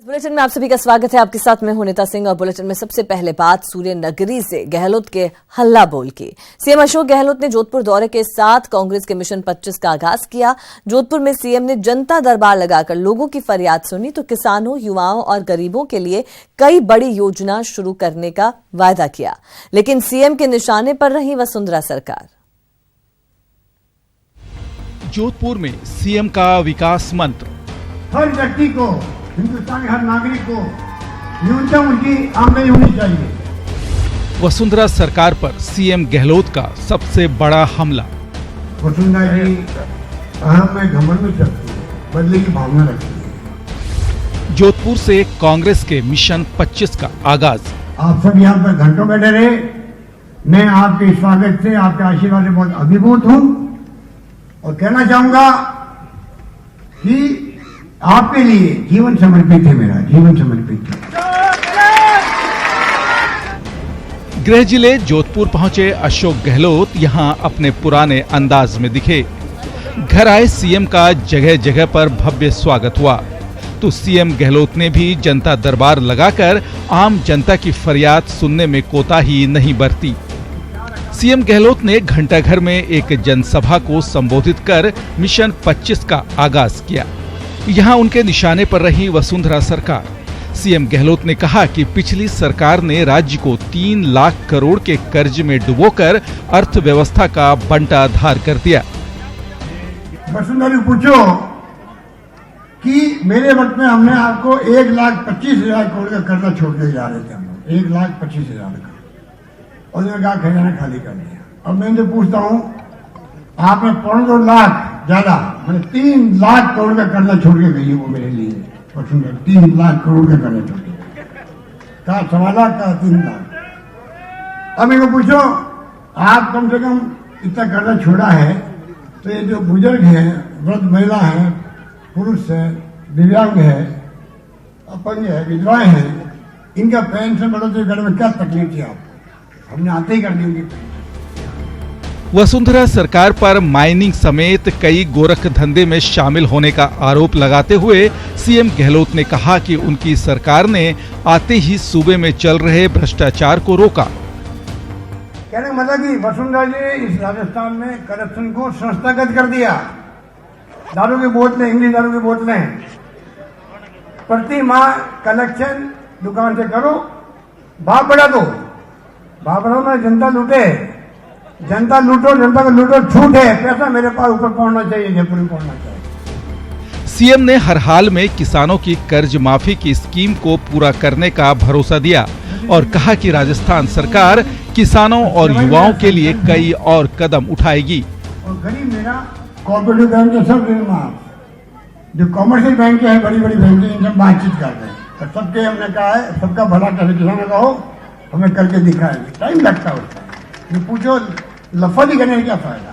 Bulletin में आप सभी का स्वागत है। आपके साथ मैं हूं नीता सिंह और बुलेटिन में सबसे पहले बात सूर्य नगरी से गहलोत के हल्ला बोल की। सीएम अशोक गहलोत ने जोधपुर दौरे के साथ कांग्रेस के मिशन 25 का आगाज किया। जोधपुर में सीएम ने जनता दरबार लगाकर लोगों की फरियाद सुनी तो किसानों, युवाओं और गरीबों के लिए कई बड़ी योजना शुरू करने का वायदा किया, लेकिन सीएम के निशाने पर रही वसुंधरा सरकार। जोधपुर में सीएम का विकास मंत्र, हर व्यक्ति को, हिंदुस्तान के हर नागरिक को न्यूनतम उनकी आमदनी होनी चाहिए। वसुंधरा सरकार पर सीएम गहलोत का सबसे बड़ा हमला। वसुंधरा जी अहम में घमंड में चलती है, बदले की भावना रखती है। जोधपुर से कांग्रेस के मिशन 25 का आगाज। आप सब यहाँ पर घंटों बैठे रहे। मैं आपके स्वागत से, आपके आशीर्वाद से बहुत अभिभूत हूँ और कहना चाहूंगा कि आपके लिए जीवन समर्पित है, मेरा जीवन समर्पित है। गृह जिले जोधपुर पहुंचे अशोक गहलोत यहां अपने पुराने अंदाज में दिखे। घर आए सीएम का जगह जगह पर भव्य स्वागत हुआ तो सीएम गहलोत ने भी जनता दरबार लगाकर आम जनता की फरियाद सुनने में कोताही नहीं बरती। सीएम गहलोत ने घंटाघर में एक जनसभा को संबोधित कर मिशन 25 का आगाज किया। यहां उनके निशाने पर रही वसुंधरा सरकार। सीएम गहलोत ने कहा कि पिछली सरकार ने राज्य को 3 लाख करोड़ के कर्ज में डुबोकर अर्थव्यवस्था का बंटाधार कर दिया। वसुंधरा जी पूछो कि मेरे वक्त में हमने आपको 1,25,000 करोड़ का कर्जा छोड़ के जा रहे थे, हम लोग 1,25,000 का, और उन्होंने कहा खजाना खाली कर दिया। अब मैं जो पूछता हूँ, आपने 2.25 लाख ज्यादा मैंने 3 लाख करोड़ का कर्जा छोड़ के गई है वो मेरे लिए। 3 लाख करोड़ का कर्जा छोड़ के कहा 1.25 लाख का 3 लाख। अब मेरे को पूछो, आप कम से कम इतना कर्जा छोड़ा है तो ये जो बुजुर्ग है, वृद्ध महिला है, पुरुष है, दिव्यांग है, अपंग है, विधवाएं हैं, इनका पेंशन बढ़ोतरी करने में क्या तकलीफ थी आप? हमने आते ही कर दी उनकी। वसुंधरा सरकार पर माइनिंग समेत कई गोरख धंधे में शामिल होने का आरोप लगाते हुए सीएम गहलोत ने कहा कि उनकी सरकार ने आते ही सूबे में चल रहे भ्रष्टाचार को रोका। कहने का मतलब कि वसुंधरा जी इस राजस्थान में करप्शन को संस्थागत कर दिया। दारू की बोतलें, इंग्लिश दारू की बोतलें प्रति माह कलेक्शन दुकान से करो, भाव बढ़ा दो, भाव बढ़ाओ ना, जनता लूटे, जनता लूटो, जनता को लूटो, छूट है, पैसा मेरे पास ऊपर पहुंचना चाहिए, जयपुर में पहुंचना चाहिए। सीएम ने हर हाल में किसानों की कर्ज माफी की स्कीम को पूरा करने का भरोसा दिया और कहा कि राजस्थान सरकार किसानों और युवाओं के लिए कई और कदम उठाएगी। और गरीब मेरा कॉर्पोरेटिव बैंक के सब ऋण माफ, जो कॉमर्शियल बैंक है, बड़ी बड़ी बैंक है, इनसे बातचीत कर रहे हैं और सबके हमने कहा है सबका भला करे, किसानों का हो, हमें करके दिखाएंगे। टाइम लगता है उसका, ये पूछो लफाजी करने का क्या फायदा।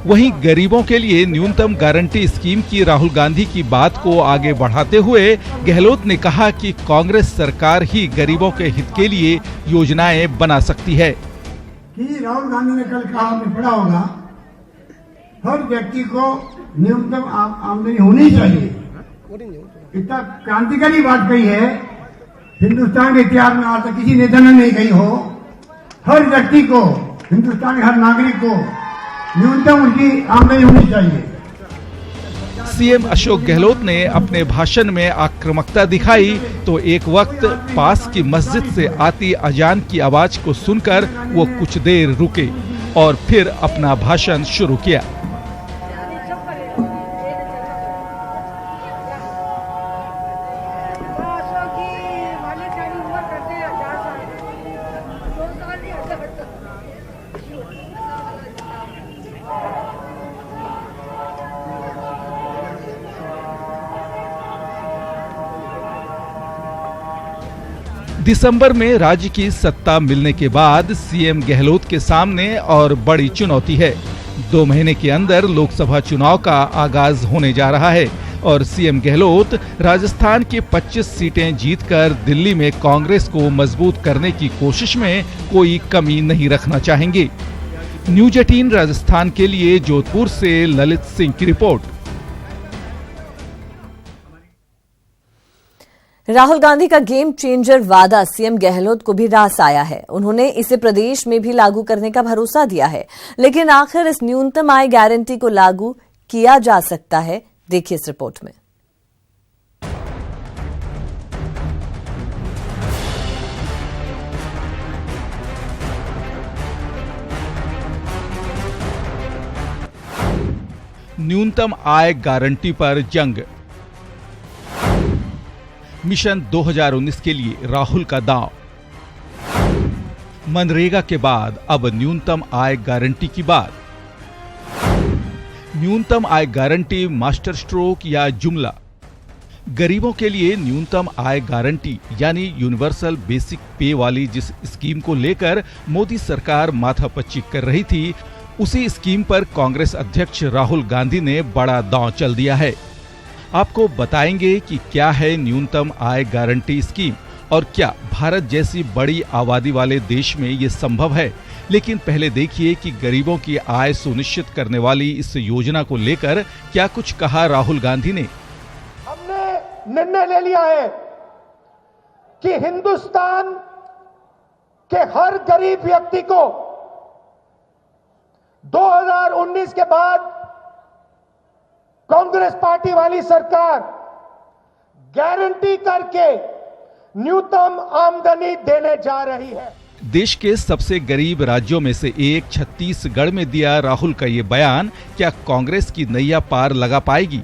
वहीं गरीबों के लिए न्यूनतम गारंटी स्कीम की राहुल गांधी की बात को आगे बढ़ाते हुए गहलोत ने कहा कि कांग्रेस सरकार ही गरीबों के हित के लिए योजनाएं बना सकती है। कि राहुल गांधी ने कल कहा, आपने पढ़ा होगा, हर व्यक्ति को न्यूनतम आमदनी होनी चाहिए। इतना क्रांतिकारी बात कही है, हिंदुस्तान के इतिहास में आज तक किसी नेता ने नहीं कही हो। हर व्यक्ति को, हिंदुस्तान के हर नागरिक को न्यूनतम उनकी आमदनी होनी चाहिए। सीएम अशोक गहलोत ने अपने भाषण में आक्रामकता दिखाई तो एक वक्त पास की मस्जिद से आती अजान की आवाज को सुनकर वो कुछ देर रुके और फिर अपना भाषण शुरू किया। दिसंबर में राज्य की सत्ता मिलने के बाद सीएम गहलोत के सामने और बड़ी चुनौती है। 2 महीने के अंदर लोकसभा चुनाव का आगाज होने जा रहा है और सीएम गहलोत राजस्थान की 25 सीटें जीतकर दिल्ली में कांग्रेस को मजबूत करने की कोशिश में कोई कमी नहीं रखना चाहेंगे। न्यूज 18 राजस्थान के लिए जोधपुर से ललित सिंह की रिपोर्ट। राहुल गांधी का गेम चेंजर वादा सीएम गहलोत को भी रास आया है। उन्होंने इसे प्रदेश में भी लागू करने का भरोसा दिया है, लेकिन आखिर इस न्यूनतम आय गारंटी को लागू किया जा सकता है, देखिए इस रिपोर्ट में। न्यूनतम आय गारंटी पर जंग। मिशन 2019 के लिए राहुल का दांव। मनरेगा के बाद अब न्यूनतम आय गारंटी की बात। न्यूनतम आय गारंटी मास्टर स्ट्रोक या जुमला। गरीबों के लिए न्यूनतम आय गारंटी यानी यूनिवर्सल बेसिक पे वाली जिस स्कीम को लेकर मोदी सरकार माथापच्ची कर रही थी, उसी स्कीम पर कांग्रेस अध्यक्ष राहुल गांधी ने बड़ा दांव चल दिया है। आपको बताएंगे कि क्या है न्यूनतम आय गारंटी स्कीम और क्या भारत जैसी बड़ी आबादी वाले देश में ये संभव है। लेकिन पहले देखिए कि गरीबों की आय सुनिश्चित करने वाली इस योजना को लेकर क्या कुछ कहा राहुल गांधी ने। हमने निर्णय ले लिया है कि हिंदुस्तान के हर गरीब व्यक्ति को 2019 के बाद कांग्रेस पार्टी वाली सरकार गारंटी करके न्यूनतम आमदनी देने जा रही है। देश के सबसे गरीब राज्यों में से एक छत्तीसगढ़ में दिया राहुल का ये बयान क्या कांग्रेस की नैया पार लगा पाएगी?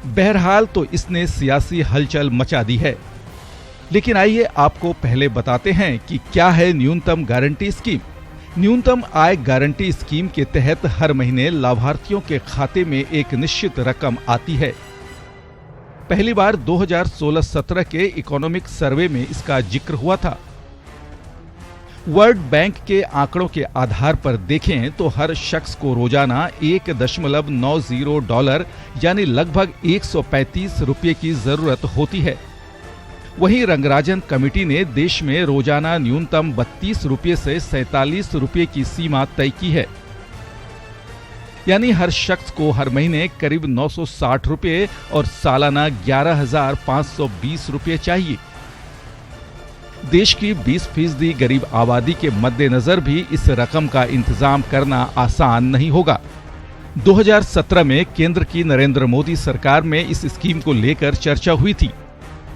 बहरहाल तो इसने सियासी हलचल मचा दी है। लेकिन आइए आपको पहले बताते हैं कि क्या है न्यूनतम गारंटी स्कीम। न्यूनतम आय गारंटी स्कीम के तहत हर महीने लाभार्थियों के खाते में एक निश्चित रकम आती है। पहली बार 2016-17 के इकोनॉमिक सर्वे में इसका जिक्र हुआ था। वर्ल्ड बैंक के आंकड़ों के आधार पर देखें तो हर शख्स को रोजाना $1.90 यानी लगभग 135 रुपये की जरूरत होती है। वहीं रंगराजन कमेटी ने देश में रोजाना न्यूनतम 32 रुपये से 47 रुपये की सीमा तय की है, यानी हर शख्स को हर महीने करीब 960 रुपये और सालाना 11,520 रुपये चाहिए। देश की 20% गरीब आबादी के मद्देनजर भी इस रकम का इंतजाम करना आसान नहीं होगा। 2017 में केंद्र की नरेंद्र मोदी सरकार में इस स्कीम को लेकर चर्चा हुई थी।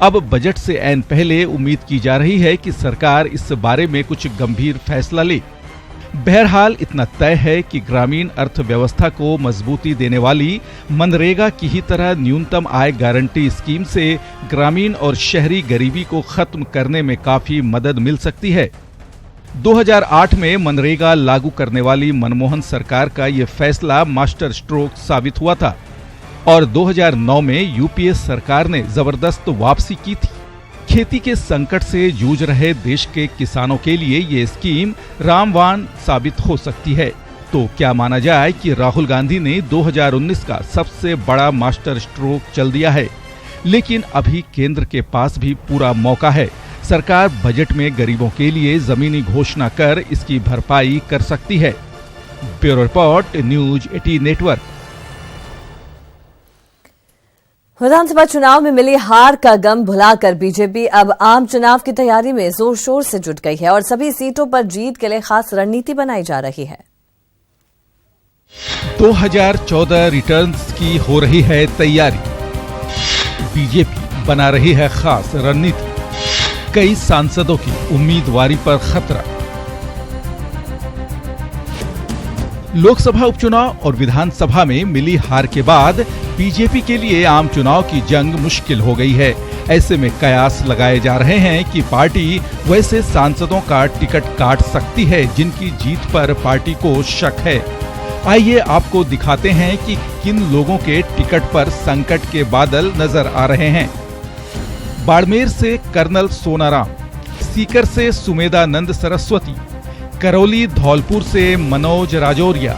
अब बजट से ऐन पहले उम्मीद की जा रही है कि सरकार इस बारे में कुछ गंभीर फैसला ले। बहरहाल इतना तय है कि ग्रामीण अर्थव्यवस्था को मजबूती देने वाली मनरेगा की ही तरह न्यूनतम आय गारंटी स्कीम से ग्रामीण और शहरी गरीबी को खत्म करने में काफी मदद मिल सकती है। 2008 में मनरेगा लागू करने वाली मनमोहन सरकार का यह फैसला मास्टर स्ट्रोक साबित हुआ था और 2009 में यूपीए सरकार ने जबरदस्त वापसी की थी। खेती के संकट से जूझ रहे देश के किसानों के लिए ये स्कीम रामबाण साबित हो सकती है। तो क्या माना जाए कि राहुल गांधी ने 2019 का सबसे बड़ा मास्टर स्ट्रोक चल दिया है, लेकिन अभी केंद्र के पास भी पूरा मौका है। सरकार बजट में गरीबों के लिए जमीनी घोषणा कर इसकी भरपाई कर सकती है। Bureau report, news 18 network. विधानसभा चुनाव में मिली हार का गम भुलाकर बीजेपी अब आम चुनाव की तैयारी में जोर शोर से जुट गई है और सभी सीटों पर जीत के लिए खास रणनीति बनाई जा रही है। 2014 रिटर्न्स की हो रही है तैयारी। बीजेपी बना रही है खास रणनीति। कई सांसदों की उम्मीदवारी पर खतरा। लोकसभा उपचुनाव और विधानसभा में मिली हार के बाद बीजेपी के लिए आम चुनाव की जंग मुश्किल हो गई है। ऐसे में कयास लगाए जा रहे हैं कि पार्टी वैसे सांसदों का टिकट काट सकती है जिनकी जीत पर पार्टी को शक है। आइए आपको दिखाते हैं कि किन लोगों के टिकट पर संकट के बादल नजर आ रहे हैं। बाड़मेर से कर्नल सोनाराम, सीकर से सुमेधानंद सरस्वती, करौली धौलपुर से मनोज राजौरिया,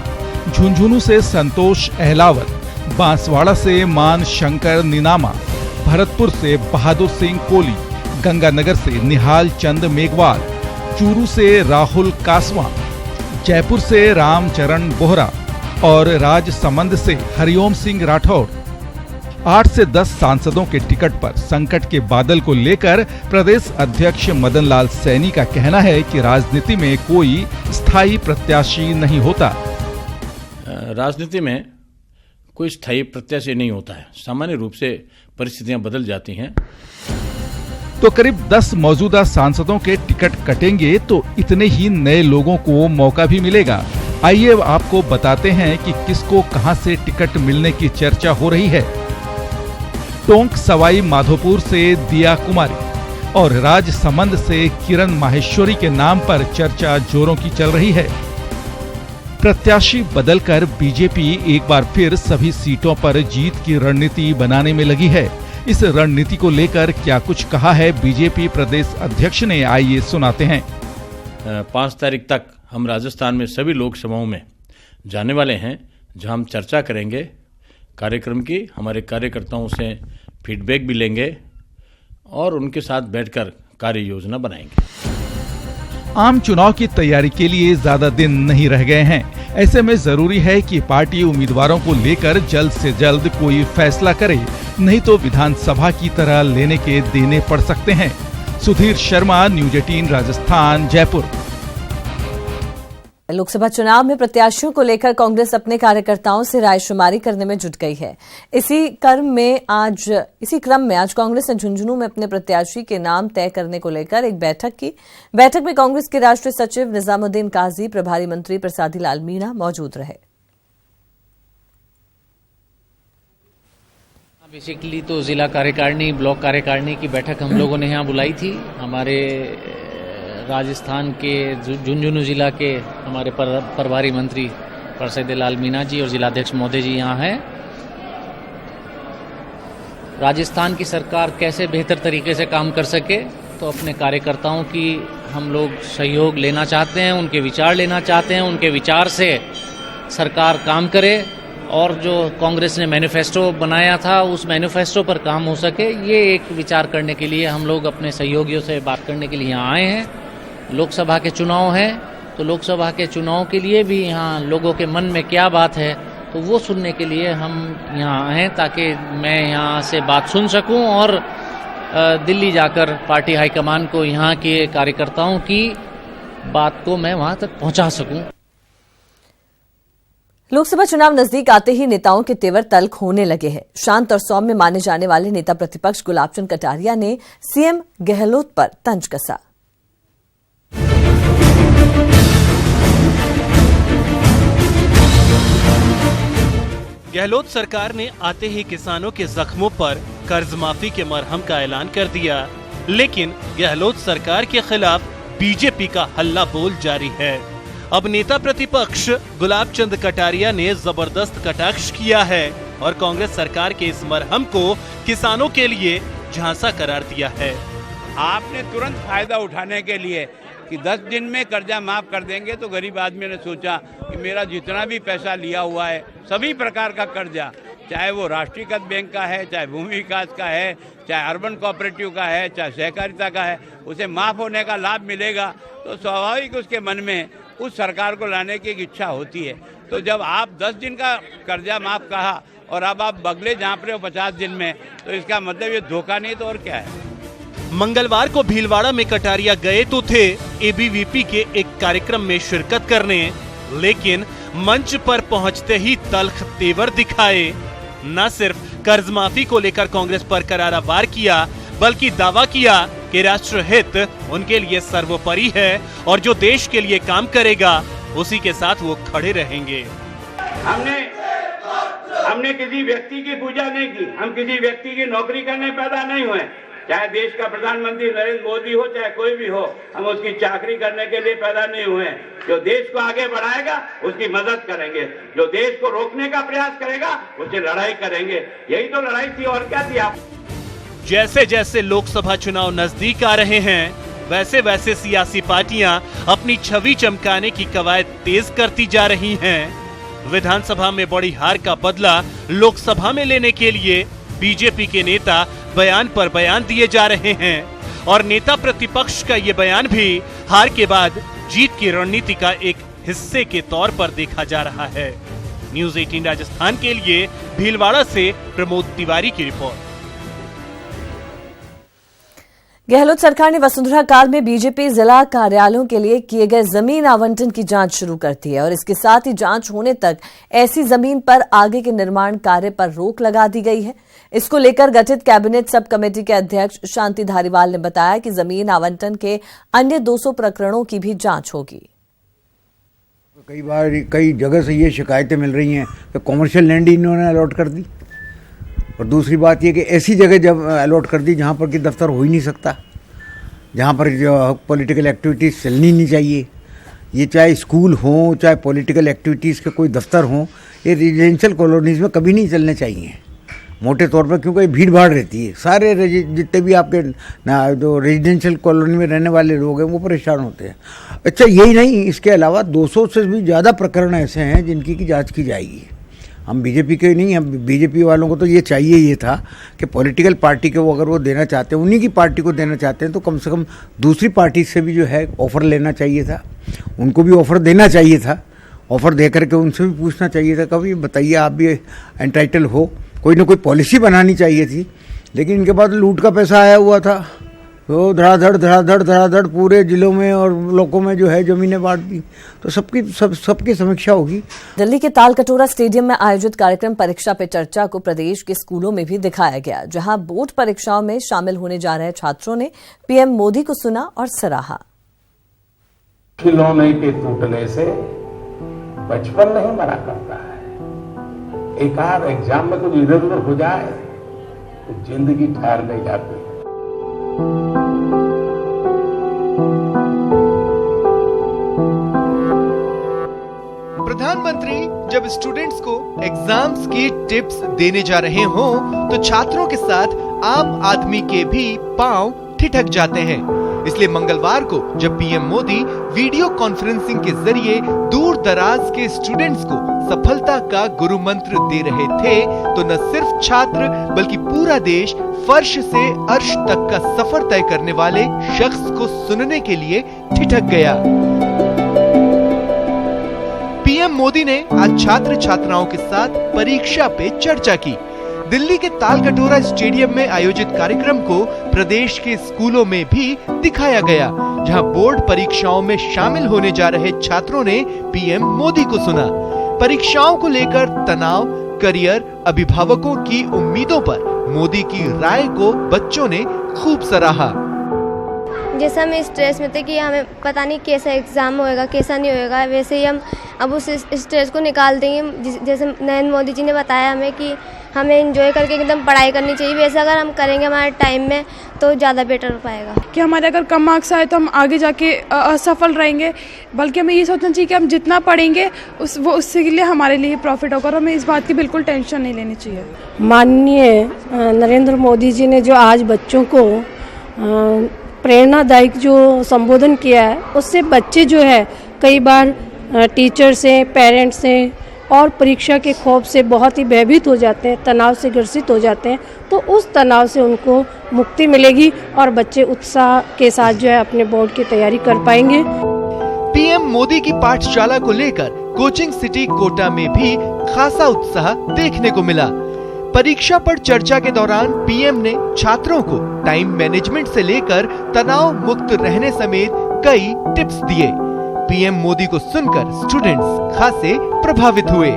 झुंझुनू से संतोष अहलावत, बांसवाड़ा से मान शंकर निनामा, भरतपुर से बहादुर सिंह कोली, गंगानगर से निहाल चंद मेघवाल, चूरू से राहुल कासवा, जयपुर से रामचरण बोहरा और राजसमंद से हरिओम सिंह राठौर। 8 से 10 सांसदों के टिकट पर संकट के बादल को लेकर प्रदेश अध्यक्ष मदन लाल सैनी का कहना है कि राजनीति में कोई स्थायी प्रत्याशी नहीं होता। राजनीति में कोई स्थायी प्रत्याशी नहीं होता है, सामान्य रूप से परिस्थितियां बदल जाती हैं। तो करीब 10 मौजूदा सांसदों के टिकट कटेंगे तो इतने ही नए लोगों को मौका भी मिलेगा। आइए आपको बताते हैं कि किसको कहां से टिकट मिलने की चर्चा हो रही है। टोंक सवाई माधोपुर से दिया कुमारी और राजसमंद से किरण माहेश्वरी के नाम पर चर्चा जोरों की चल रही है। प्रत्याशी बदलकर बीजेपी एक बार फिर सभी सीटों पर जीत की रणनीति बनाने में लगी है। इस रणनीति को लेकर क्या कुछ कहा है बीजेपी प्रदेश अध्यक्ष ने, आइए सुनाते हैं। 5 तारीख तक हम राजस्थान में सभी लोकसभाओं में जाने वाले हैं, जहां हम चर्चा करेंगे कार्यक्रम की, हमारे कार्यकर्ताओं से फीडबैक भी लेंगे और उनके साथ बैठकर कार्य योजना बनाएंगे। आम चुनाव की तैयारी के लिए ज्यादा दिन नहीं रह गए हैं। ऐसे में जरूरी है कि पार्टी उम्मीदवारों को लेकर जल्द से जल्द कोई फैसला करे, नहीं तो विधानसभा की तरह लेने के देने पड़ सकते हैं। सुधीर शर्मा, न्यूज 18 राजस्थान, जयपुर। लोकसभा चुनाव में प्रत्याशियों को लेकर कांग्रेस अपने कार्यकर्ताओं से रायशुमारी करने में जुट गई है। इसी क्रम में आज कांग्रेस ने झुंझुनू में अपने प्रत्याशी के नाम तय करने को लेकर एक बैठक की। बैठक में कांग्रेस के राष्ट्रीय सचिव निजामुद्दीन काजी, प्रभारी मंत्री प्रसादी लाल मीणा मौजूद रहे। बेसिकली तो जिला कार्यकारिणी, ब्लॉक कार्यकारिणी की बैठक हम लोगों ने यहाँ बुलाई थी। हमारे राजस्थान के झुंझुनू जिला के हमारे प्रभारी मंत्री प्रसादी लाल मीणा जी और जिलाध्यक्ष महोदय जी यहाँ हैं। राजस्थान की सरकार कैसे बेहतर तरीके से काम कर सके, तो अपने कार्यकर्ताओं की हम लोग सहयोग लेना चाहते हैं, उनके विचार लेना चाहते हैं। उनके विचार से सरकार काम करे और जो कांग्रेस ने मैनिफेस्टो बनाया था उस मैनिफेस्टो पर काम हो सके, ये एक विचार करने के लिए हम लोग अपने सहयोगियों से बात करने के लिए यहाँ आए हैं। लोकसभा के चुनाव हैं, तो लोकसभा के चुनाव के लिए भी यहाँ लोगों के मन में क्या बात है तो वो सुनने के लिए हम यहाँ आए हैं, ताकि मैं यहाँ से बात सुन सकूं और दिल्ली जाकर पार्टी हाईकमान को यहाँ के कार्यकर्ताओं की बात को मैं वहाँ तक पहुँचा सकूं। लोकसभा चुनाव नजदीक आते ही नेताओं के तेवर तल्ख होने लगे हैं। शांत और सौम्य माने जाने वाले नेता प्रतिपक्ष गुलाब चंद कटारिया ने सीएम गहलोत पर तंज कसा। गहलोत सरकार ने आते ही किसानों के जख्मों पर कर्ज माफी के मरहम का ऐलान कर दिया, लेकिन गहलोत सरकार के खिलाफ बीजेपी का हल्ला बोल जारी है। अब नेता प्रतिपक्ष गुलाब चंद कटारिया ने जबरदस्त कटाक्ष किया है और कांग्रेस सरकार के इस मरहम को किसानों के लिए झांसा करार दिया है। आपने तुरंत फायदा उठाने के लिए कि 10 दिन में कर्जा माफ कर देंगे, तो गरीब आदमी ने सोचा कि मेरा जितना भी पैसा लिया हुआ है, सभी प्रकार का कर्जा, चाहे वो राष्ट्रीयकृत बैंक का है, चाहे भूमि विकास का है, चाहे अर्बन कोऑपरेटिव का है, चाहे सहकारिता का है, उसे माफ होने का लाभ मिलेगा। तो स्वाभाविक उसके मन में उस सरकार को लाने की एक इच्छा होती है। तो जब आप 10 दिन का कर्जा माफ कहा और अब आप बगले झाँप रहे हो 50 दिन में, तो इसका मतलब ये धोखा नहीं तो और क्या है। मंगलवार को भीलवाड़ा में कटारिया गए तो थे एबीवीपी के एक कार्यक्रम में शिरकत करने, लेकिन मंच पर पहुंचते ही तल्ख तेवर दिखाए। न सिर्फ कर्ज माफी को लेकर कांग्रेस पर करारा वार किया, बल्कि दावा किया कि राष्ट्रहित उनके लिए सर्वोपरि है और जो देश के लिए काम करेगा उसी के साथ वो खड़े रहेंगे। हमने किसी व्यक्ति की पूजा नहीं की, हम किसी व्यक्ति की नौकरी करने पैदा नहीं हुए। चाहे देश का प्रधानमंत्री नरेंद्र मोदी हो, चाहे कोई भी हो, हम उसकी चाकरी करने के लिए पैदा नहीं हुए। जो देश को आगे बढ़ाएगा उसकी मदद करेंगे, जो देश को रोकने का प्रयास करेगा उससे लड़ाई करेंगे। यही तो लड़ाई थी और क्या थी। आप जैसे जैसे लोकसभा चुनाव नजदीक आ रहे हैं, वैसे वैसे सियासी पार्टियां अपनी छवि चमकाने की कवायद तेज करती जा रही हैं। विधानसभा में बड़ी हार का बदला लोकसभा में लेने के लिए बीजेपी के नेता बयान पर बयान दिए जा रहे हैं और नेता प्रतिपक्ष का ये बयान भी हार के बाद जीत की रणनीति का एक हिस्से के तौर पर देखा जा रहा है। न्यूज 18 राजस्थान के लिए भीलवाड़ा से प्रमोद तिवारी की रिपोर्ट। गहलोत सरकार ने वसुंधरा काल में बीजेपी जिला कार्यालयों के लिए किए गए जमीन आवंटन की जांच शुरू कर दी है और इसके साथ ही जांच होने तक ऐसी जमीन पर आगे के निर्माण कार्य पर रोक लगा दी गई है। इसको लेकर गठित कैबिनेट सब कमेटी के अध्यक्ष शांति धारीवाल ने बताया कि जमीन आवंटन के अन्य 200 प्रकरणों की भी जांच होगी। कई बार कई जगह से ये शिकायतें मिल रही हैं कि कॉमर्शियल लैंड इन्होंने अलॉट कर दी, और दूसरी बात ये कि ऐसी जगह जब अलॉट कर दी जहाँ पर कि दफ्तर हो ही नहीं सकता, जहाँ पर जो पॉलिटिकल एक्टिविटीज़ चलनी नहीं चाहिए। ये चाहे स्कूल हो, चाहे पॉलिटिकल एक्टिविटीज़ के कोई दफ्तर हों, ये रेजिडेंशियल कॉलोनीज़ में कभी नहीं चलने चाहिए मोटे तौर पर, क्योंकि भीड़ भाड़ रहती है। सारे जितने भी आपके जो रेजिडेंशियल कॉलोनी में रहने वाले लोग हैं वो परेशान होते हैं। अच्छा, यही नहीं, इसके अलावा 200 से भी ज़्यादा प्रकरण ऐसे हैं जिनकी की जाँच की जाएगी। हम बीजेपी के नहीं, हम बीजेपी वालों को तो ये चाहिए ये था कि पॉलिटिकल पार्टी को अगर वो देना चाहते हैं, उन्हीं की पार्टी को देना चाहते हैं, तो कम से कम दूसरी पार्टी से भी जो है ऑफ़र लेना चाहिए था, उनको भी ऑफ़र देना चाहिए था। ऑफ़र दे करके उनसे भी पूछना चाहिए था, कभी बताइए आप भी एंटाइटल हो, कोई ना कोई पॉलिसी बनानी चाहिए थी। लेकिन इनके पास लूट का पैसा आया हुआ था, तो धड़ाधड़ पूरे जिलों में और ब्लॉकों में जो है जमीनें बांट दी। तो सबकी समीक्षा होगी। दिल्ली के तालकटोरा स्टेडियम में आयोजित कार्यक्रम परीक्षा पे चर्चा को प्रदेश के स्कूलों में भी दिखाया गया, जहां बोर्ड परीक्षाओं में शामिल होने जा रहे छात्रों ने पीएम मोदी को सुना और सराहा। खिलौने के टूटने से बचपन नहीं मरा करता है, एक आध एग्जाम में कुछ इधर उधर हो जाए तो जिंदगी ठहर नहीं जाती। प्रधानमंत्री जब स्टूडेंट्स को एग्जाम्स की टिप्स देने जा रहे हों तो छात्रों के साथ आम आदमी के भी पांव ठिठक जाते हैं। इसलिए मंगलवार को जब पीएम मोदी वीडियो कॉन्फ्रेंसिंग के जरिए दूर दराज के स्टूडेंट्स को सफलता का गुरु मंत्र दे रहे थे, तो न सिर्फ छात्र बल्कि पूरा देश फर्श से अर्श तक का सफर तय करने वाले शख्स को सुनने के लिए ठिठक गया। पीएम मोदी ने आज छात्र छात्राओं के साथ परीक्षा पे चर्चा की। दिल्ली के तालकटोरा स्टेडियम में आयोजित कार्यक्रम को प्रदेश के स्कूलों में भी दिखाया गया, जहां बोर्ड परीक्षाओं में शामिल होने जा रहे छात्रों ने पीएम मोदी को सुना। परीक्षाओं को लेकर तनाव, करियर, अभिभावकों की उम्मीदों पर मोदी की राय को बच्चों ने खूब सराहा। जैसा हम स्ट्रेस में थे कि हमें पता नहीं कैसा एग्ज़ाम होएगा कैसा नहीं होएगा, वैसे ही हम अब उस स्ट्रेस को निकाल देंगे। जैसे नरेंद्र मोदी जी ने बताया हमें कि हमें एंजॉय करके एकदम पढ़ाई करनी चाहिए, वैसे अगर हम करेंगे हमारे टाइम में तो ज़्यादा बेटर हो पाएगा। कि हमारे अगर कम मार्क्स आए तो हम आगे जाके असफल रहेंगे, बल्कि हमें ये सोचना चाहिए कि हम जितना पढ़ेंगे उससे के लिए हमारे लिए प्रॉफिट होगा, और हमें इस बात की बिल्कुल टेंशन नहीं लेनी चाहिए। माननीय नरेंद्र मोदी जी ने जो आज बच्चों को प्रेरणादायक जो संबोधन किया है, उससे बच्चे जो है कई बार टीचर से, पेरेंट्स से और परीक्षा के खौफ से बहुत ही भयभीत हो जाते हैं, तनाव से ग्रसित हो जाते हैं। तो उस तनाव से उनको मुक्ति मिलेगी और बच्चे उत्साह के साथ जो है अपने बोर्ड की तैयारी कर पाएंगे। पीएम मोदी की पाठशाला को लेकर कोचिंग सिटी कोटा में भी खासा उत्साह देखने को मिला। परीक्षा पर चर्चा के दौरान पीएम ने छात्रों को टाइम मैनेजमेंट से लेकर तनाव मुक्त रहने समेत कई टिप्स दिए। पीएम मोदी को सुनकर स्टूडेंट्स खासे प्रभावित हुए।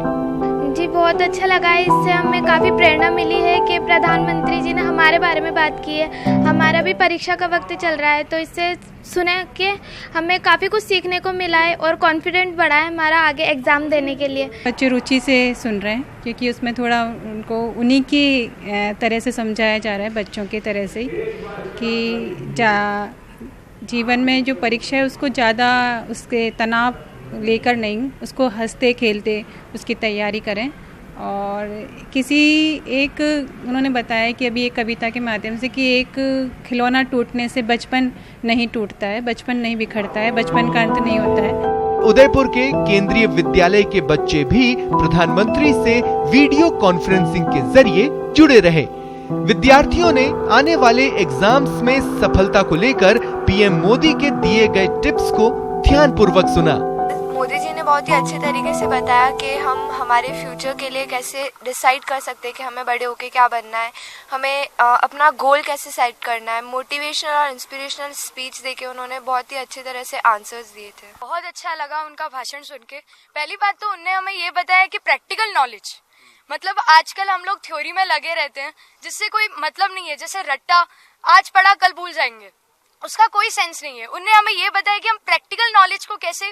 जी बहुत अच्छा लगा है, इससे हमें काफ़ी प्रेरणा मिली है कि प्रधानमंत्री जी ने हमारे बारे में बात की है। हमारा भी परीक्षा का वक्त चल रहा है, तो इससे सुने कि हमें काफ़ी कुछ सीखने को मिला है और कॉन्फिडेंट बढ़ा है हमारा आगे एग्ज़ाम देने के लिए। बच्चे रुचि से सुन रहे हैं, क्योंकि उसमें थोड़ा उनको उन्हीं की तरह से समझाया जा रहा है, बच्चों की तरह से, कि जीवन में जो परीक्षा है उसको ज़्यादा उसके तनाव लेकर नहीं, उसको हंसते खेलते उसकी तैयारी करें। और किसी एक उन्होंने बताया कि अभी एक कविता के माध्यम से कि एक खिलौना टूटने से बचपन नहीं टूटता है, बचपन नहीं बिखरता है, बचपन का अंत नहीं होता है। उदयपुर के केंद्रीय विद्यालय के बच्चे भी प्रधानमंत्री से वीडियो कॉन्फ्रेंसिंग के जरिए जुड़े रहे। विद्यार्थियों ने आने वाले एग्जाम्स में सफलता को लेकर पीएम मोदी के दिए गए टिप्स को ध्यानपूर्वक सुना। मोदी जी ने ने बहुत ही अच्छे तरीके से बताया कि हम हमारे फ्यूचर के लिए कैसे डिसाइड कर सकते हैं कि हमें बड़े होके क्या बनना है, हमें अपना गोल कैसे सेट करना है। मोटिवेशनल और इंस्पिरेशनल स्पीच देके उन्होंने बहुत ही अच्छी तरह से आंसर्स दिए थे। बहुत अच्छा लगा उनका भाषण सुन के। पहली बात तो उनने हमें ये बताया कि प्रैक्टिकल नॉलेज, मतलब आजकल हम लोग थ्योरी में लगे रहते हैं जिससे कोई मतलब नहीं है, जैसे रट्टा आज पढ़ा कल भूल जाएंगे, उसका कोई सेंस नहीं है। उनने हमें ये बताया कि हम प्रैक्टिकल नॉलेज को कैसे,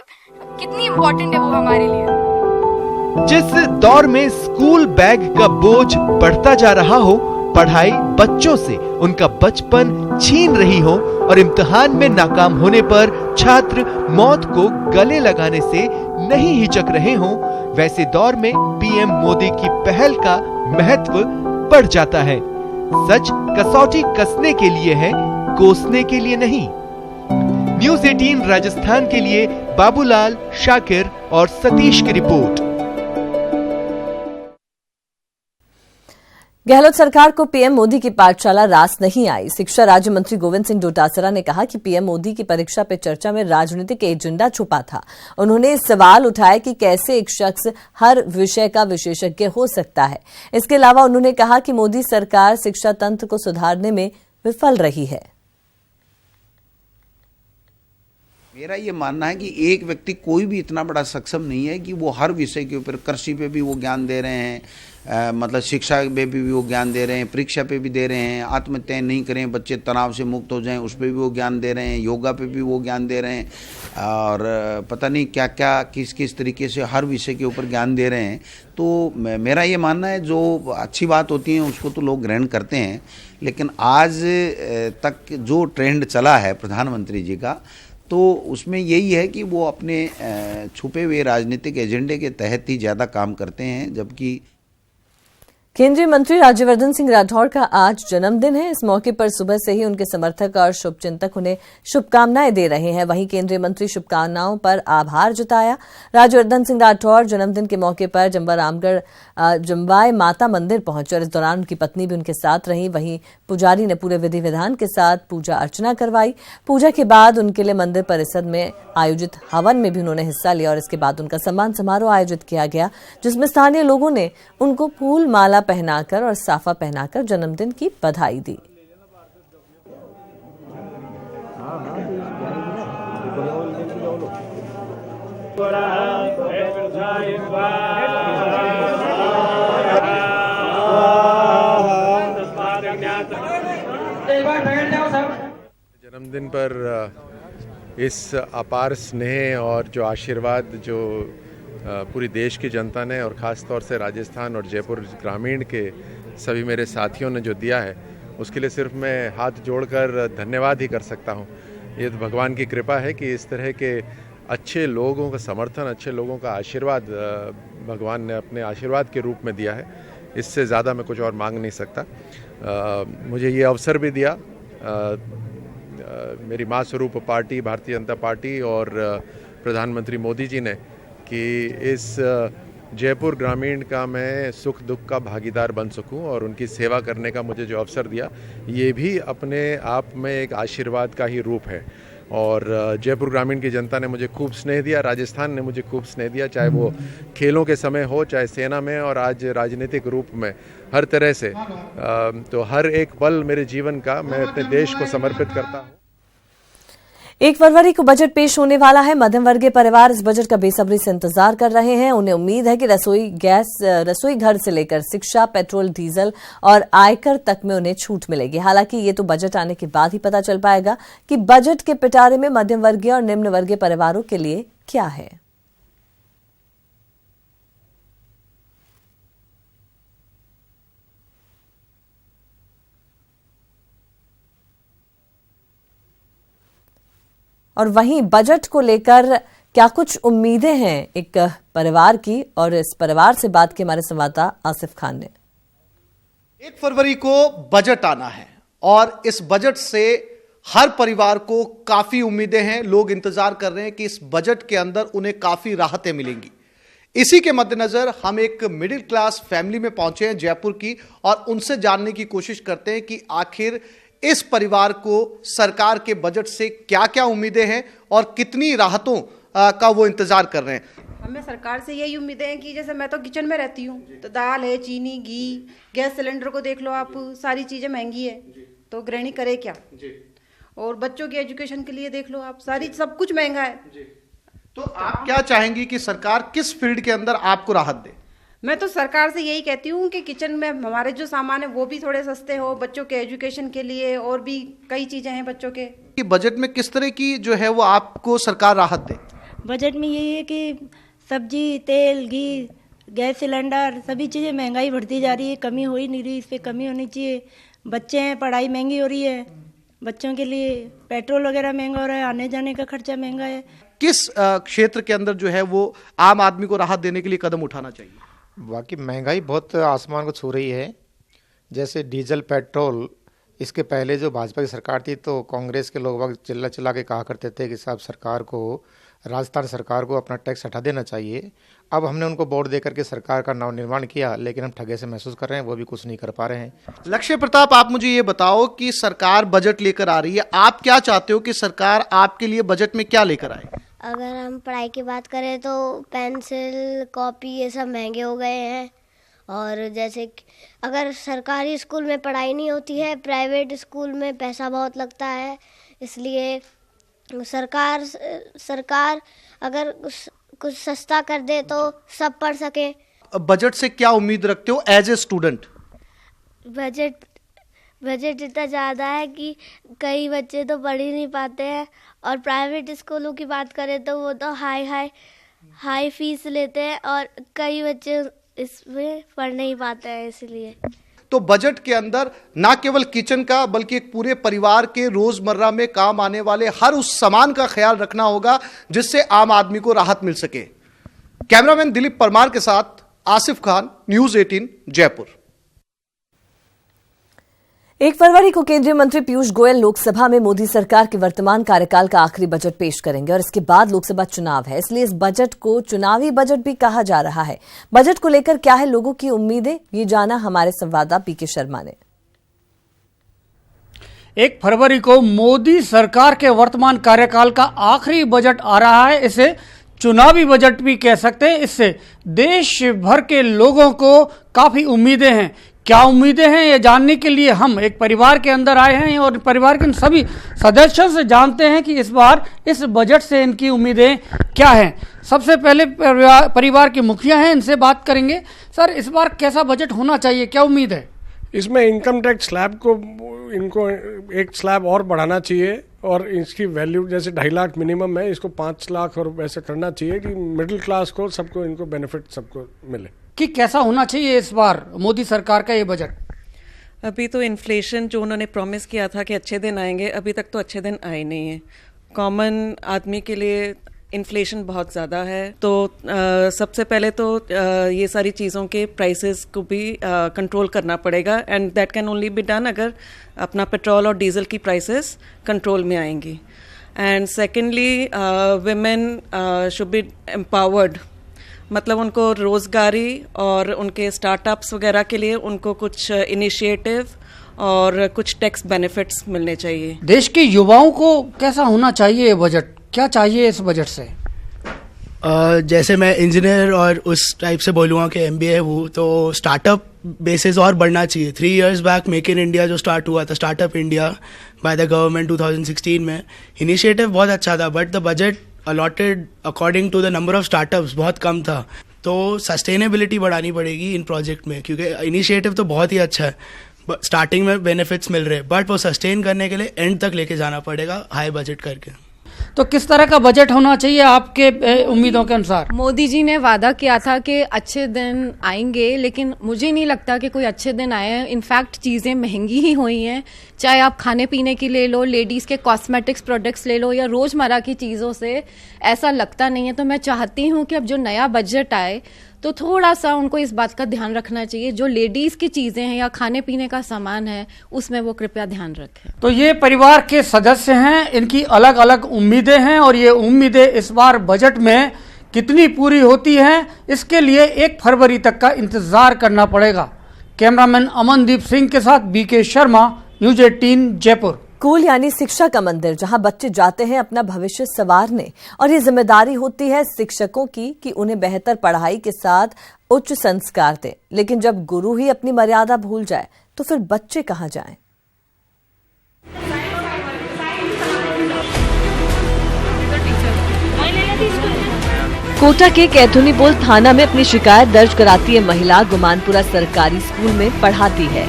कितनी इम्पोर्टेंट है वो हमारे लिए। जिस दौर में स्कूल बैग का बोझ बढ़ता जा रहा हो, पढ़ाई बच्चों से उनका बचपन छीन रही हो और इम्तिहान में नाकाम होने पर छात्र मौत को गले लगाने से नहीं हिचक रहे हो, वैसे दौर में पीएम मोदी की पहल का महत्व बढ़ जाता है। सच कसौटी कसने के लिए है, कोसने के लिए नहीं। न्यूज़ 18 राजस्थान के लिए बाबूलाल, शाकिर और सतीश की रिपोर्ट। गहलोत सरकार को पीएम मोदी की पाठशाला रास नहीं आई। शिक्षा राज्य मंत्री गोविंद सिंह डोटासरा ने कहा कि पीएम मोदी की परीक्षा पे चर्चा में राजनीतिक एजेंडा छुपा था। उन्होंने सवाल उठाया कि कैसे एक शख्स हर विषय का विशेषज्ञ हो सकता है। इसके अलावा उन्होंने कहा कि मोदी सरकार शिक्षा तंत्र को सुधारने में विफल रही है। मेरा ये मानना है कि एक व्यक्ति कोई भी इतना बड़ा सक्षम नहीं है कि वो हर विषय के ऊपर, कृषि पे भी वो ज्ञान दे रहे हैं, मतलब शिक्षा पे भी वो ज्ञान दे रहे हैं, परीक्षा पे भी दे रहे हैं, आत्महत्या नहीं करें, बच्चे तनाव से मुक्त हो जाएं, उस पर भी वो ज्ञान दे रहे हैं, योगा पे भी वो ज्ञान दे रहे हैं, और पता नहीं क्या क्या किस किस तरीके से हर विषय के ऊपर ज्ञान दे रहे हैं। तो मेरा ये मानना है जो अच्छी बात होती है उसको तो लोग ग्रहण करते हैं, लेकिन आज तक जो ट्रेंड चला है प्रधानमंत्री जी का, तो उसमें यही है कि वो अपने छुपे हुए राजनीतिक एजेंडे के तहत ही ज़्यादा काम करते हैं। जबकि केंद्रीय मंत्री राज्यवर्धन सिंह राठौड़ का आज जन्मदिन है। इस मौके पर सुबह से ही उनके समर्थक और शुभचिंतक उन्हें शुभकामनाएं दे रहे हैं। वहीं केंद्रीय मंत्री शुभकामनाओं पर आभार जताया। राज्यवर्धन सिंह राठौड़ जन्मदिन के मौके पर जम्वा रामगढ़ जम्वाई माता मंदिर पहुंचे और इस दौरान उनकी पत्नी भी उनके साथ रही। वहीं पुजारी ने पूरे विधि विधान के साथ पूजा अर्चना करवाई। पूजा के बाद उनके लिए मंदिर परिसर में आयोजित हवन में भी उन्होंने हिस्सा लिया और इसके बाद उनका सम्मान समारोह आयोजित किया गया, जिसमें स्थानीय लोगों ने उनको फूल माला पहनाकर और साफा पहनाकर जन्मदिन की बधाई दी। जन्मदिन पर इस अपार स्नेह और जो आशीर्वाद जो पूरी देश की जनता ने और ख़ास तौर से राजस्थान और जयपुर ग्रामीण के सभी मेरे साथियों ने जो दिया है, उसके लिए सिर्फ मैं हाथ जोड़कर धन्यवाद ही कर सकता हूं। ये तो भगवान की कृपा है कि इस तरह के अच्छे लोगों का समर्थन, अच्छे लोगों का आशीर्वाद भगवान ने अपने आशीर्वाद के रूप में दिया है। इससे ज़्यादा मैं कुछ और मांग नहीं सकता। मुझे ये अवसर भी दिया मेरी माँ स्वरूप पार्टी, भारतीय जनता पार्टी और प्रधानमंत्री मोदी जी ने कि इस जयपुर ग्रामीण का मैं सुख दुख का भागीदार बन सकूं और उनकी सेवा करने का मुझे जो अवसर दिया, ये भी अपने आप में एक आशीर्वाद का ही रूप है। और जयपुर ग्रामीण की जनता ने मुझे खूब स्नेह दिया, राजस्थान ने मुझे खूब स्नेह दिया, चाहे वो खेलों के समय हो, चाहे सेना में और आज राजनीतिक रूप में, हर तरह से। तो हर एक पल मेरे जीवन का मैं अपने देश को समर्पित करता हूँ। 1 फरवरी को बजट पेश होने वाला है। मध्यम वर्गीय परिवार इस बजट का बेसब्री से इंतजार कर रहे हैं। उन्हें उम्मीद है कि रसोई घर से लेकर शिक्षा, पेट्रोल, डीजल और आयकर तक में उन्हें छूट मिलेगी। हालांकि ये तो बजट आने के बाद ही पता चल पाएगा कि बजट के पिटारे में मध्यम वर्गीय और निम्न वर्गीय परिवारों के लिए क्या है। और वहीं बजट को लेकर क्या कुछ उम्मीदें हैं एक परिवार की, और इस परिवार से बात की हमारे संवाददाता आसिफ खान ने। 1 फरवरी को बजट आना है और इस बजट से हर परिवार को काफी उम्मीदें हैं। लोग इंतजार कर रहे हैं कि इस बजट के अंदर उन्हें काफी राहतें मिलेंगी। इसी के मद्देनजर हम एक मिडिल क्लास फैमिली में पहुंचे हैं जयपुर की, और उनसे जानने की कोशिश करते हैं कि आखिर इस परिवार को सरकार के बजट से क्या क्या उम्मीदें हैं और कितनी राहतों का वो इंतजार कर रहे हैं। हमें सरकार से यही उम्मीदें हैं कि जैसे मैं तो किचन में रहती हूँ, तो दाल है, चीनी, घी, गैस सिलेंडर को देख लो आप, सारी चीज़ें महंगी है, तो गृहिणी करे क्या। और बच्चों की एजुकेशन के लिए देख लो आप, सब कुछ महंगा है। तो आप क्या चाहेंगी कि सरकार किस फील्ड के अंदर आपको राहत दे? मैं तो सरकार से यही कहती हूँ कि किचन में हमारे जो सामान है वो भी थोड़े सस्ते हो, बच्चों के एजुकेशन के लिए, और भी कई चीज़ें हैं बच्चों के। कि बजट में किस तरह की जो है वो आपको सरकार राहत दे? बजट में यही है कि सब्जी, तेल, घी, गैस सिलेंडर, सभी चीज़ें महंगाई बढ़ती जा रही है, कमी हो ही नहीं रही, इस पर कमी होनी चाहिए। बच्चे हैं, पढ़ाई महंगी हो रही है, बच्चों के लिए पेट्रोल वगैरह महंगा हो रहा है, आने जाने का खर्चा महंगा है। किस क्षेत्र के अंदर जो है वो आम आदमी को राहत देने के लिए कदम उठाना चाहिए? बाकी महंगाई बहुत आसमान को छू रही है, जैसे डीजल, पेट्रोल। इसके पहले जो भाजपा की सरकार थी तो कांग्रेस के लोग चिल्ला चिल्ला के कहा करते थे कि साहब सरकार को, राजस्थान सरकार को अपना टैक्स हटा देना चाहिए। अब हमने उनको वोट देकर के सरकार का नवनिर्माण किया, लेकिन हम ठगे से महसूस कर रहे हैं, वो भी कुछ नहीं कर पा रहे हैं। लक्ष्य प्रताप, आप मुझे ये बताओ कि सरकार बजट लेकर आ रही है, आप क्या चाहते हो कि सरकार आपके लिए बजट में क्या लेकर आए? अगर हम पढ़ाई की बात करें तो पेंसिल, कॉपी ये सब महंगे हो गए हैं। और जैसे अगर सरकारी स्कूल में पढ़ाई नहीं होती है, प्राइवेट स्कूल में पैसा बहुत लगता है, इसलिए सरकार अगर कुछ सस्ता कर दे तो सब पढ़ सके। बजट से क्या उम्मीद रखते हो एज ए स्टूडेंट? बजट इतना ज़्यादा है कि कई बच्चे तो पढ़ ही नहीं पाते हैं, और प्राइवेट स्कूलों की बात करें तो वो तो हाई फीस लेते हैं, और कई बच्चे इसमें पढ़ नहीं पाते हैं, इसलिए। तो बजट के अंदर ना केवल किचन का बल्कि एक पूरे परिवार के रोजमर्रा में काम आने वाले हर उस सामान का ख्याल रखना होगा जिससे आम आदमी को राहत मिल सके। कैमरामैन दिलीप परमार के साथ आसिफ खान, न्यूज़ 18, जयपुर। 1 फरवरी को केंद्रीय मंत्री पीयूष गोयल लोकसभा में मोदी सरकार के वर्तमान कार्यकाल का आखिरी बजट पेश करेंगे और इसके बाद लोकसभा चुनाव है, इसलिए इस बजट को चुनावी बजट भी कहा जा रहा है। बजट को लेकर क्या है लोगों की उम्मीदें, ये जाना हमारे संवाददाता पीके शर्मा ने। 1 फरवरी को मोदी सरकार के वर्तमान कार्यकाल का आखिरी बजट आ रहा है। इसे चुनावी बजट भी कह सकते हैं। इससे देश भर के लोगों को काफी उम्मीदें हैं। क्या उम्मीदें हैं ये जानने के लिए हम एक परिवार के अंदर आए हैं और परिवार के सभी सदस्यों से जानते हैं कि इस बार इस बजट से इनकी उम्मीदें क्या हैं। सबसे पहले परिवार के मुखिया हैं, इनसे बात करेंगे। सर, इस बार कैसा बजट होना चाहिए, क्या उम्मीद है? इसमें इनकम टैक्स स्लैब को इनको एक स्लैब और बढ़ाना चाहिए और इसकी वैल्यू जैसे 2.5 लाख मिनिमम है, इसको 5 लाख और वैसे करना चाहिए कि मिडिल क्लास को सबको इनको बेनिफिट सबको मिले। कि कैसा होना चाहिए इस बार मोदी सरकार का ये बजट? अभी तो इन्फ्लेशन जो उन्होंने प्रॉमिस किया था कि अच्छे दिन आएंगे, अभी तक तो अच्छे दिन आए नहीं हैं। कॉमन आदमी के लिए इन्फ्लेशन बहुत ज़्यादा है, तो सबसे पहले तो ये सारी चीज़ों के प्राइसेस को भी कंट्रोल करना पड़ेगा and that can only be done अगर अपना पेट्रोल और डीजल की प्राइसेस कंट्रोल में आएंगी। And secondly women should be empowered, मतलब उनको रोज़गारी और उनके स्टार्टअप्स वगैरह के लिए उनको कुछ इनिशिएटिव और कुछ टैक्स बेनिफिट्स मिलने चाहिए। देश के युवाओं को कैसा होना चाहिए ये बजट, क्या चाहिए इस बजट से? जैसे मैं इंजीनियर और उस टाइप से बोलूँगा कि MBA है वो, तो स्टार्टअप बेसिस और बढ़ना चाहिए। 3 years back make in India जो स्टार्ट हुआ था, startup India by the government 2016 में, इनिशिएटिव बहुत अच्छा था, but the budget allotted according to the number of startups बहुत कम था। तो सस्टेनेबिलिटी बढ़ानी पड़ेगी इन प्रोजेक्ट में, क्योंकि इनिशिएटिव तो बहुत ही अच्छा है, स्टार्टिंग में बेनिफिट्स मिल रहे हैं, बट वो सस्टेन करने के लिए एंड तक लेके जाना पड़ेगा हाई बजट करके। तो किस तरह का बजट होना चाहिए आपके उम्मीदों के अनुसार? मोदी जी ने वादा किया था कि अच्छे दिन आएंगे, लेकिन मुझे नहीं लगता कि कोई अच्छे दिन आए हैं। इनफैक्ट चीज़ें महंगी ही हुई हैं, चाहे आप खाने पीने की ले लो, लेडीज़ के कॉस्मेटिक्स प्रोडक्ट्स ले लो, या रोज़मर्रा की चीज़ों से ऐसा लगता नहीं है। तो मैं चाहती हूँ कि अब जो नया बजट आए तो थोड़ा सा उनको इस बात का ध्यान रखना चाहिए, जो लेडीज़ की चीज़ें हैं या खाने पीने का सामान है उसमें वो कृपया ध्यान रखें। तो ये परिवार के सदस्य हैं, इनकी अलग अलग उम्मीदें हैं और ये उम्मीदें इस बार बजट में कितनी पूरी होती हैं इसके लिए 1 फरवरी तक का इंतजार करना पड़ेगा। कैमरामैन अमनदीप सिंह के साथ BK Sharma, news 18 Jaipur. School यानी शिक्षा का मंदिर, जहां बच्चे जाते हैं अपना भविष्य संवारने, और ये जिम्मेदारी होती है शिक्षकों की कि उन्हें बेहतर पढ़ाई के साथ उच्च संस्कार दें। लेकिन जब गुरु ही अपनी मर्यादा भूल जाए तो फिर बच्चे कहां जाएं? कोटा के कैथुनीपोल थाना में अपनी शिकायत दर्ज कराती है महिला। गुमानपुरा सरकारी स्कूल में पढ़ाती है।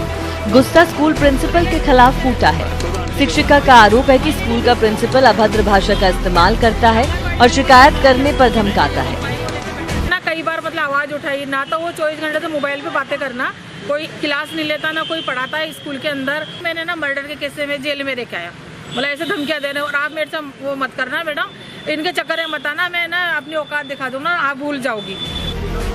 गुस्सा स्कूल प्रिंसिपल के खिलाफ फूटा है। शिक्षिका का आरोप है कि स्कूल का प्रिंसिपल अभद्र भाषा का इस्तेमाल करता है और शिकायत करने पर धमकाता है। ना कई बार मतलब आवाज उठाई, ना तो वो 24 घंटे तो मोबाइल पे बातें करना, कोई क्लास नहीं लेता, ना कोई पढ़ाता है स्कूल के अंदर। मैंने ना मर्डर के केस में जेल में लेके आया, मतलब ऐसे धमकियां दे रहे और आप मेरे से वो मत करना मैडम, इनके चक्कर में मत आना, मैं ना अपनी औकात दिखा दूंगा, आप भूल जाओगी।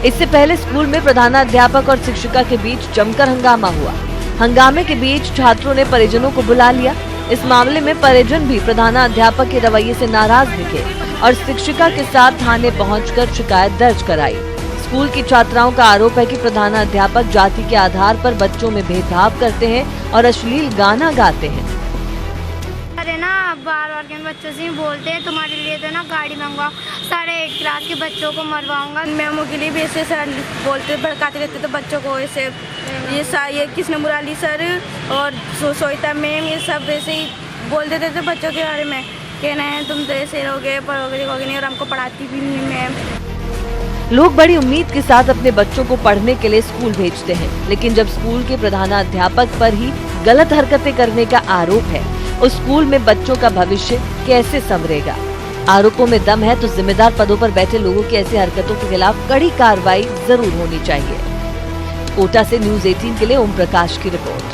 इससे पहले स्कूल में प्रधानाध्यापक और शिक्षिका के बीच जमकर हंगामा हुआ। हंगामे के बीच छात्रों ने परिजनों को बुला लिया। इस मामले में परिजन भी प्रधानाध्यापक के रवैये से नाराज दिखे और शिक्षिका के साथ थाने पहुंचकर शिकायत दर्ज कराई। स्कूल की छात्राओं का आरोप है कि प्रधानाध्यापक जाति के आधार पर बच्चों में भेदभाव करते हैं और अश्लील गाना गाते हैं। अरे ना बार बार के बच्चों से बोलते हैं तुम्हारे लिए तो ना गाड़ी मंगवाओ, 8.5 क्लास के बच्चों को मरवाऊंगा। मेमो के लिए भी ऐसे सर बोलते भड़काते रहते तो बच्चों को ऐसे ये कृष्ण मुराली सर और सोईता मैम ये सब ऐसे ही बोल देते थे बच्चों के बारे में, कहना है तुम तो ऐसे रहोगे पढ़ोगे लिखोगे नहीं, और हमको पढ़ाती भी नहीं मैम। लोग बड़ी उम्मीद के साथ अपने बच्चों को पढ़ने के लिए स्कूल भेजते हैं, लेकिन जब स्कूल के प्रधानाध्यापक पर ही गलत हरकतें करने का आरोप है, उस स्कूल में बच्चों का भविष्य कैसे संवरेगा? आरोपों में दम है तो जिम्मेदार पदों पर बैठे लोगों की ऐसी हरकतों के खिलाफ कड़ी कार्रवाई जरूर होनी चाहिए। कोटा से न्यूज़ 18 के लिए ओम प्रकाश की रिपोर्ट।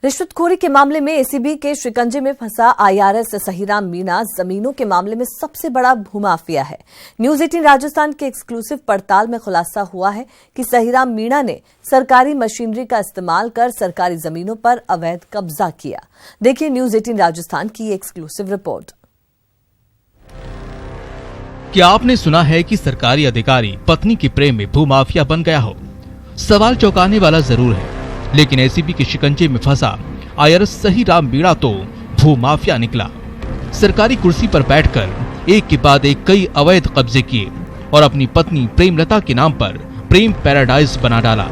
रिश्वतखोरी के मामले में एसीबी के शिकंजे में फंसा आईआरएस सहीराम मीणा जमीनों के मामले में सबसे बड़ा भूमाफिया है। न्यूज़ 18 राजस्थान के एक्सक्लूसिव पड़ताल में खुलासा हुआ है कि सहीराम मीणा ने सरकारी मशीनरी का इस्तेमाल कर सरकारी जमीनों पर अवैध कब्जा किया। देखिए न्यूज़ 18 राजस्थान की एक्सक्लूसिव रिपोर्ट। क्या आपने सुना है कि सरकारी अधिकारी पत्नी के प्रेम में भूमाफिया बन गया हो? सवाल चौंकाने वाला जरूर है, लेकिन एसीबी के शिकंजे में फंसा आईआरएस सहीराम मीणा तो भूमाफिया निकला। सरकारी कुर्सी पर बैठकर एक के बाद एक कई अवैध कब्जे किए और अपनी पत्नी प्रेमलता के नाम पर प्रेम पैराडाइज बना डाला।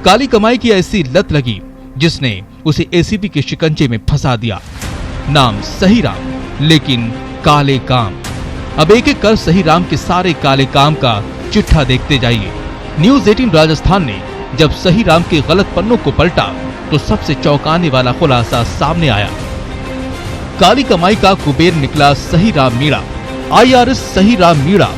काली कमाई की ऐसी लत लगी जिसने उसे एसीबी के शिकंजे में फंसा दिया। नाम सहीराम, लेकिन काले काम। अब एक एक कर सहीराम के सारे काले काम का चिट्ठा देखते जाइए। न्यूज़ 18 राजस्थान ने जब सहीराम के गलत पन्नों को पलटा तो सबसे चौंकाने वाला खुलासा सामने आया। काली कमाई का कुबेर निकला सहीराम मीणा। आईआरएस सहीराम मीणा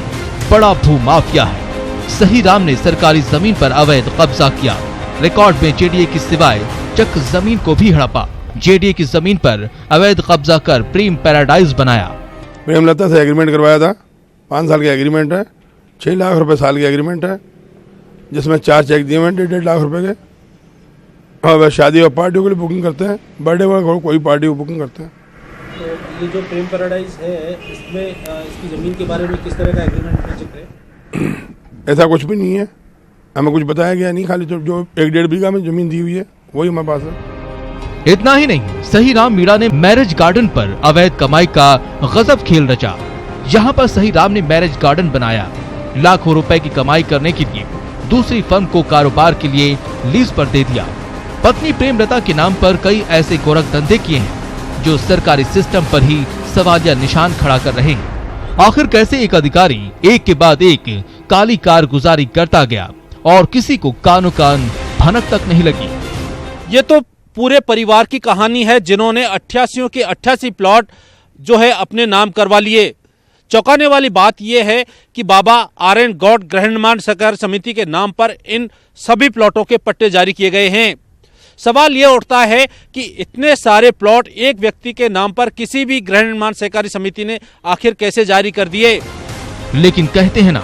बड़ा भूमाफिया है। सहीराम ने सरकारी जमीन पर अवैध कब्जा किया। रिकॉर्ड में जेडीए की सिवाय चक जमीन को भी हड़पा। जेडीए की जमीन पर अवैध कब्जा कर प्रेम पैराडाइज बनाया। प्रेमलता से एग्रीमेंट करवाया था, 5 साल का एग्रीमेंट है, 6 लाख रुपए साल का एग्रीमेंट है, जिसमें 4 चेक दिए हुए 1.5 लाख रुपए के। और वह शादी और पार्टियों के लिए बुकिंग करते हैं, बर्थडे वगैरह कोई पार्टी को बुकिंग करते हैं। तो ये जो प्रेम पैराडाइज है, इसमें इसकी जमीन के बारे में किस तरह का एग्रीमेंट में जिक्र है? ऐसा कुछ भी नहीं है, हमें कुछ बताया गया नहीं, खाली जो 1-1.5 बीघा में जमीन दी हुई है वही हमारे पास है। इतना ही नहीं, सहीराम मीणा ने मैरिज गार्डन पर अवैध कमाई का गजब खेल रचा। यहाँ पर सहीराम ने मैरिज गार्डन बनाया। लाखों रुपए की कमाई करने के लिए दूसरी फर्म को कारोबार के लिए लीज पर दे दिया। पत्नी प्रेमलता के नाम पर कई ऐसे गोरख धंधे किए हैं जो सरकारी सिस्टम पर ही सवालिया निशान खड़ा कर रहे हैं। आखिर कैसे एक अधिकारी एक के बाद एक काली कारगुजारी करता गया और किसी को कानो कान भनक तक नहीं लगी। ये तो पूरे परिवार की कहानी है जिन्होंने 88 के 88 प्लॉट जो है अपने नाम करवा लिए। चौंकाने वाली बात यह है कि बाबा आर्यन गौड़ ग्रहण निर्माण सहकार समिति के नाम पर इन सभी प्लॉटों के पट्टे जारी किए गए हैं। सवाल यह उठता है कि इतने सारे प्लॉट एक व्यक्ति के नाम पर किसी भी गृह निर्माण सहकारी समिति ने आखिर कैसे जारी कर दिए? लेकिन कहते हैं ना,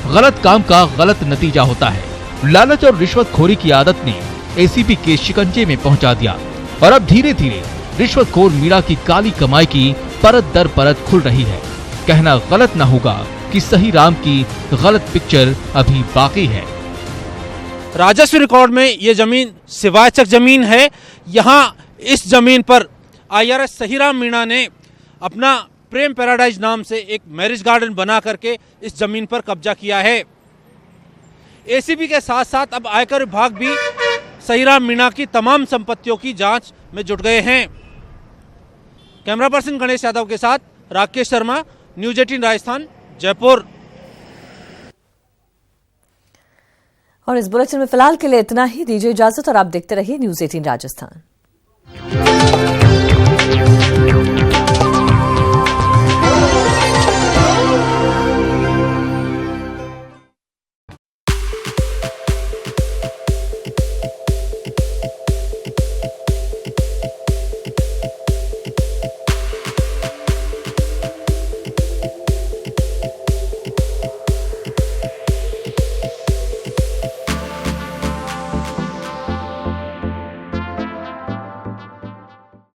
गलत काम का गलत नतीजा होता है। लालच और रिश्वतखोरी की आदत ने एसीबी के शिकंजे में पहुंचा दिया और अब धीरे धीरे रिश्वतखोर मीणा की काली कमाई की परत दर परत खुल रही है। कहना गलत न होगा कि सहीराम की गलत पिक्चर अभी बाकी है। राजस्व रिकॉर्ड में ये जमीन सिवाचक जमीन है। यहाँ इस जमीन पर IRS सहीराम मीणा ने अपना प्रेम पैराडाइज नाम से एक मैरिज गार्डन बना करके इस जमीन पर कब्जा किया है। ACB के साथ साथ अब आयकर विभाग भी सहीराम मीणा की तमाम संपत्तियों की जांच में जुट गए हैं। कैमरा पर्सन गणेश यादव के साथ राकेश शर्मा, न्यूज 18 राजस्थान, जयपुर। और इस बुलेटिन में फिलहाल के लिए इतना ही। दीजिए इजाजत और आप देखते रहिए न्यूज 18 राजस्थान।